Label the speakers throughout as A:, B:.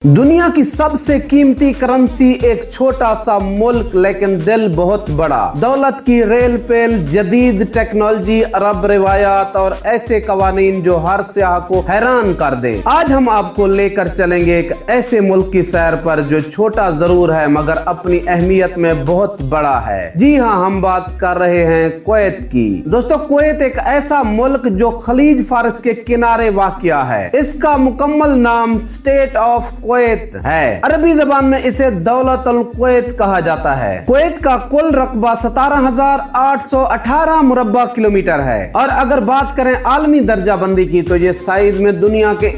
A: दुनिया की सबसे कीमती करेंसी एक छोटा सा मुल्क लेकिन दिल बहुत बड़ा। दौलत की रेल पेल, जदीद टेक्नोलॉजी, अरब रिवायात और ऐसे कवानीन जो हर सियाह को हैरान कर दें। आज हम आपको लेकर चलेंगे एक ऐसे मुल्क की सैर पर जो छोटा जरूर है मगर अपनी अहमियत में बहुत बड़ा है। जी हाँ, हम बात कर रहे हैं कुवैत की। दोस्तों, कुवैत एक ऐसा मुल्क जो खलीज फारस के किनारे वाक़िया है। इसका मुकम्मल नाम स्टेट ऑफ कुवैत है। अरबी जबान में इसे दौलत अल कुवैत कहा जाता है। कुवैत का कुल रकबा 17,818 मुरब्बा किलोमीटर है और अगर बात करें आलमी दर्जा बंदी की तो ये साइज में दुनिया के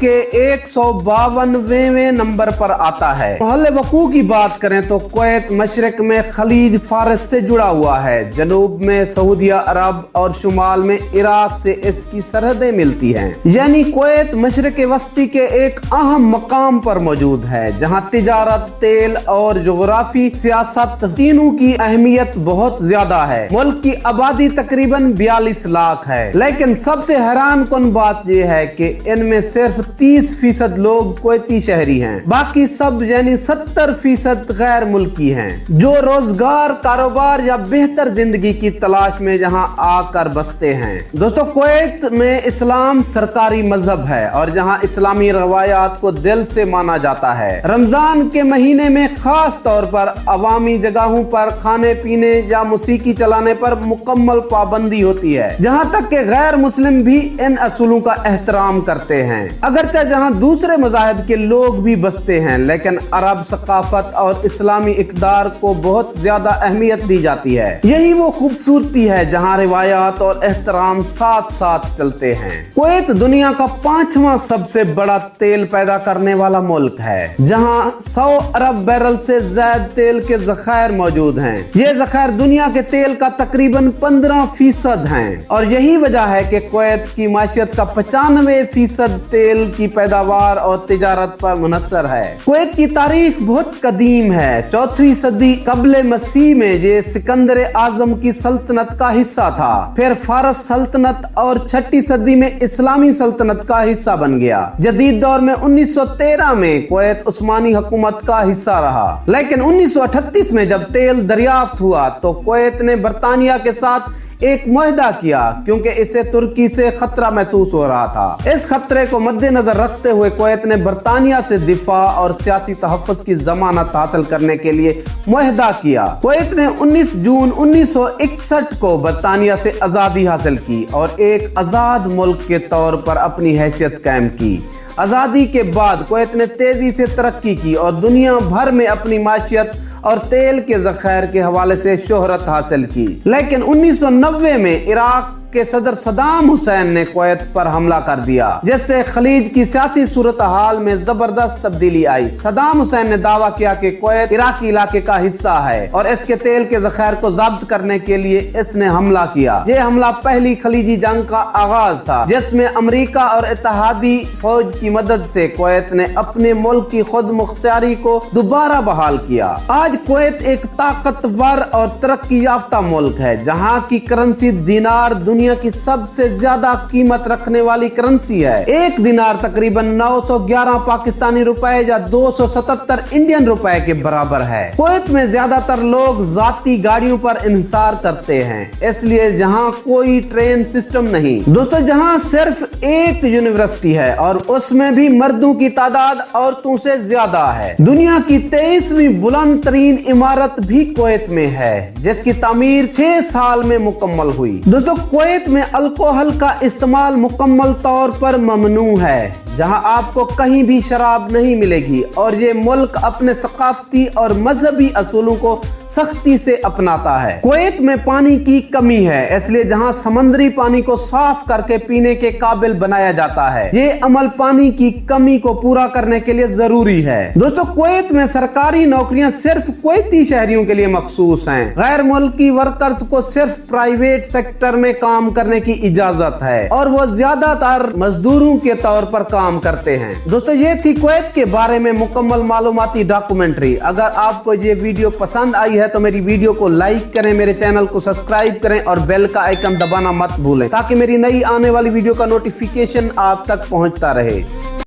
A: 152वें नंबर पर आता है। मोहल्ले वकू की बात करें तो कुवैत मशरक में खलीज फारस से जुड़ा हुआ है, जनूब में सऊदिया अरब और शुमाल में इराक से इसकी सरहदें मिलती हैं। यानी कुवैत मशरक वस्ती के एक अहम मकाम पर मौजूद है जहां तिजारत, तेल और जोग्राफी सियासत तीनों की अहमियत बहुत ज्यादा है। मुल्क की आबादी तकरीबन 42 लाख है, लेकिन सबसे हैरान कुन बात यह है कि इनमें सिर्फ 30% लोग कुवैती शहरी हैं, बाकी सब यानी 70% गैर मुल्की हैं जो रोजगार, कारोबार या बेहतर जिंदगी की तलाश में जहां आकर बसते हैं। दोस्तों, कुवैत में इस्लाम सरकारी मजहब है और जहां इस्लामी रवायात को दिल से माना जाता है। रमजान के महीने में खास तौर पर अवामी जगहों पर खाने पीने या मौसीकी चलाने पर मुकम्मल पाबंदी होती है, जहां तक कि गैर मुस्लिम भी इन असूलों का एहतराम करते हैं। अगरचे जहां दूसरे मज़ाहिब के लोग भी बसते हैं, लेकिन अरब सकाफत और इस्लामी इक़दार को बहुत ज्यादा अहमियत दी जाती है। यही वो खूबसूरती है जहां रिवायात और एहतराम साथ साथ चलते हैं। कुवैत दुनिया का 5वां सबसे बड़ा तेल पैदा करने वाला मुल्क है, जहां 100 अरब बैरल से ज्यादा तेल के ज़खायर मौजूद हैं। ये ज़खायर दुनिया के तेल का तकरीबन 15% हैं और यही वजह है कि कुवैत की माशियत का 95% तेल की पैदावार और तिजारत पर मुनहसर है। कुवैत की तारीख बहुत कदीम है। 4वीं सदी कबले मसीह में ये सिकंदर आजम की सल्तनत का हिस्सा था, फिर फारस सल्तनत और 6वीं सदी में इस्लामी सल्तनत का हिस्सा बन गया। जदीद दौर में 1913 में कुवैत उस्मानी हुकूमत का हिस्सा रहा, लेकिन 1938 में जब तेल दरियाफ्त हुआ तो कुवैत ने बरतानिया के साथ एक मुआहदा किया क्योंकि इसे तुर्की से खतरा महसूस हो रहा था। इस खतरे को मद्देनजर रखते हुए कुवैत ने बरतानिया से दिफा और सियासी तहफ़्फ़ुज़ की जमानत हासिल करने के लिए मुआहदा किया। कुवैत ने 19 जून 1961 को बरतानिया से आज़ादी हासिल की और एक आज़ाद मुल्क के तौर पर अपनी हैसियत कायम की। आज़ादी के बाद कुवैत ने तेजी से तरक्की की और दुनिया भर में अपनी माशियत और तेल के ज़खायर के हवाले से शोहरत हासिल की। लेकिन 1990 में इराक के सदर सद्दाम हुसैन ने कुवैत पर हमला कर दिया, जिससे खलीज की सियासी सूरत हाल में जबरदस्त तब्दीली आई। सद्दाम हुसैन ने दावा किया कि कुवैत इराकी इलाके का हिस्सा है और इसके तेल के ज़खायर को जब्त करने के लिए इसने हमला किया। यह हमला पहली खलीजी जंग का आगाज था, जिसमें अमेरिका और इत्तेहादी फौज की मदद से कुवैत ने अपने मुल्क की खुद मुख्तियारी को दोबारा बहाल किया। आज कुवैत एक ताकतवर और तरक्की याफ्ता मुल्क है, जहाँ की करेंसी दिनार दुनिया की सबसे ज्यादा कीमत रखने वाली करेंसी है। एक दिनार तकरीबन 911 पाकिस्तानी रुपए या 277 इंडियन रुपए के बराबर है। कुवैत में ज्यादातर लोग जाती गाड़ियों पर इंहिसार करते हैं, इसलिए जहां कोई ट्रेन सिस्टम नहीं। दोस्तों, जहां सिर्फ एक यूनिवर्सिटी है और उसमें भी मर्दों की तादाद औरतों से ज्यादा है। दुनिया की 23वीं बुलंद तरीन इमारत भी कुवैत में है, जिसकी तामीर 6 साल में मुकम्मल हुई। दोस्तों, कुवैत में अल्कोहल का इस्तेमाल मुकम्मल तौर पर ममनू है, जहां आपको कहीं भी शराब नहीं मिलेगी और ये मुल्क अपने सकाफती और मजहबी असूलों को सख्ती से अपनाता है। कुवैत में पानी की कमी है, इसलिए जहां समंदरी पानी को साफ करके पीने के काबिल बनाया जाता है। ये अमल पानी की कमी को पूरा करने के लिए जरूरी है। दोस्तों, कुवैत में सरकारी नौकरियां सिर्फ कुवैती शहरियों के लिए मखसूस हैं। गैर मुल्की वर्कर्स को सिर्फ प्राइवेट सेक्टर में काम करने की इजाजत है और वो ज्यादातर मजदूरों के तौर पर काम करते हैं। दोस्तों, ये थी कुवैत के बारे में मुकम्मल मालूमाती डॉक्यूमेंट्री। अगर आपको ये वीडियो पसंद आई है तो मेरी वीडियो को लाइक करें, मेरे चैनल को सब्सक्राइब करें और बेल का आइकन दबाना मत भूलें ताकि मेरी नई आने वाली वीडियो का नोटिफिकेशन आप तक पहुंचता रहे।